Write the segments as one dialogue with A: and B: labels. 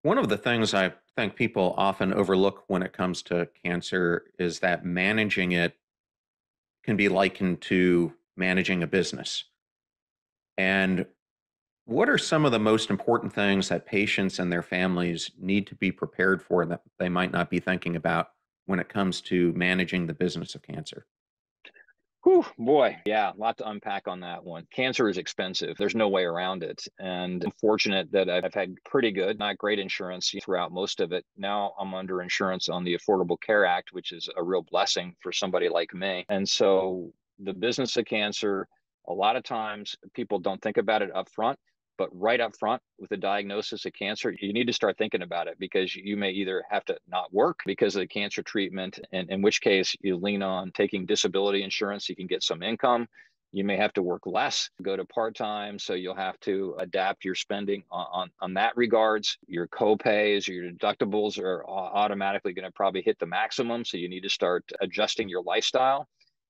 A: One of the things I think people often overlook when it comes to cancer is that managing it can be likened to managing a business. And what are some of the most important things that patients and their families need to be prepared for that they might not be thinking about when it comes to managing the business of cancer?
B: Whew, boy, yeah, a lot to unpack on that one. Cancer is expensive. There's no way around it. And I'm fortunate that I've had pretty good, not great insurance throughout most of it. Now I'm under insurance on the Affordable Care Act, which is a real blessing for somebody like me. And so the business of cancer, a lot of times people don't think about it up front. But right up front with the diagnosis of cancer, you need to start thinking about it because you may either have to not work because of the cancer treatment, and in which case you lean on taking disability insurance, you can get some income. You may have to work less, go to part-time, so you'll have to adapt your spending on that regards. Your co-pays, your deductibles are automatically going to probably hit the maximum, so you need to start adjusting your lifestyle.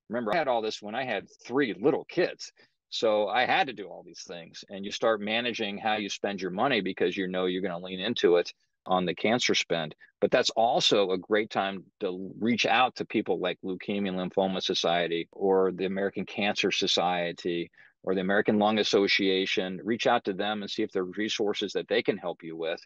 B: Remember, I had all this when I had three little kids. So I had to do all these things. And you start managing how you spend your money because you know you're going to lean into it on the cancer spend. But that's also a great time to reach out to people like Leukemia and Lymphoma Society or the American Cancer Society or the American Lung Association. Reach out to them and see if there are resources that they can help you with.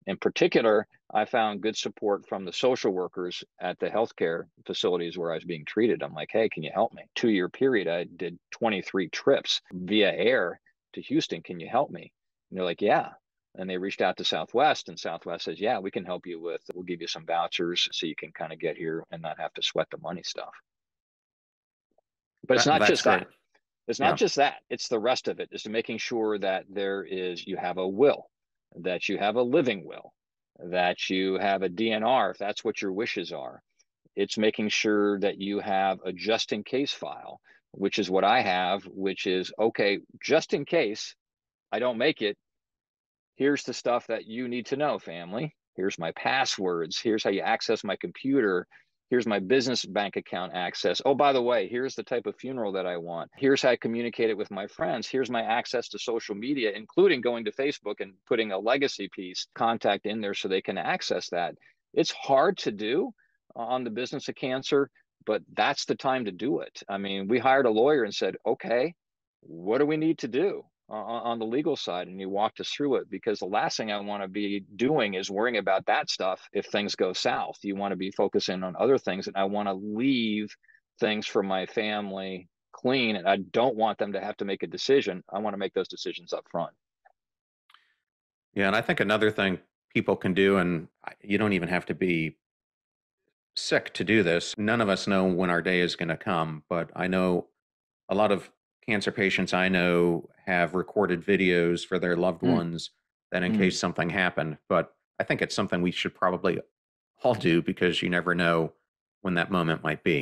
B: In particular, I found good support from the social workers at the healthcare facilities where I was being treated. I'm like, hey, can you help me? 2 year period, I did 23 trips via air to Houston. Can you help me? And they're like, yeah. And they reached out to Southwest, and Southwest says, yeah, we can help you with, we'll give you some vouchers so you can kind of get here and not have to sweat the money stuff. But it's not
A: That's
B: just that.
A: great.
B: It's not
A: Yeah.
B: just that. It's the rest of it, is to making sure that you have a will, that you have a living will, that you have a DNR, if that's what your wishes are. It's making sure that you have a just in case file, which is what I have, which is, okay, just in case I don't make it, here's the stuff that you need to know, family. Here's my passwords. Here's how you access my computer. Here's my business bank account access. Oh, by the way, here's the type of funeral that I want. Here's how I communicate it with my friends. Here's my access to social media, including going to Facebook and putting a legacy piece contact in there so they can access that. It's hard to do on the business of cancer, but that's the time to do it. I mean, we hired a lawyer and said, okay, what do we need to do on the legal side? And he walked us through it, because the last thing I want to be doing is worrying about that stuff if things go south. You want to be focusing on other things, and I want to leave things for my family clean, and I don't want them to have to make a decision. I want to make those decisions up front.
A: Yeah. And I think another thing people can do, and you don't even have to be sick to do this. None of us know when our day is going to come, but I know a lot of cancer patients I know have recorded videos for their loved
B: Mm,
A: ones that in
B: mm.
A: case something happened. But I think it's something we should probably all do because you never know when that moment might be.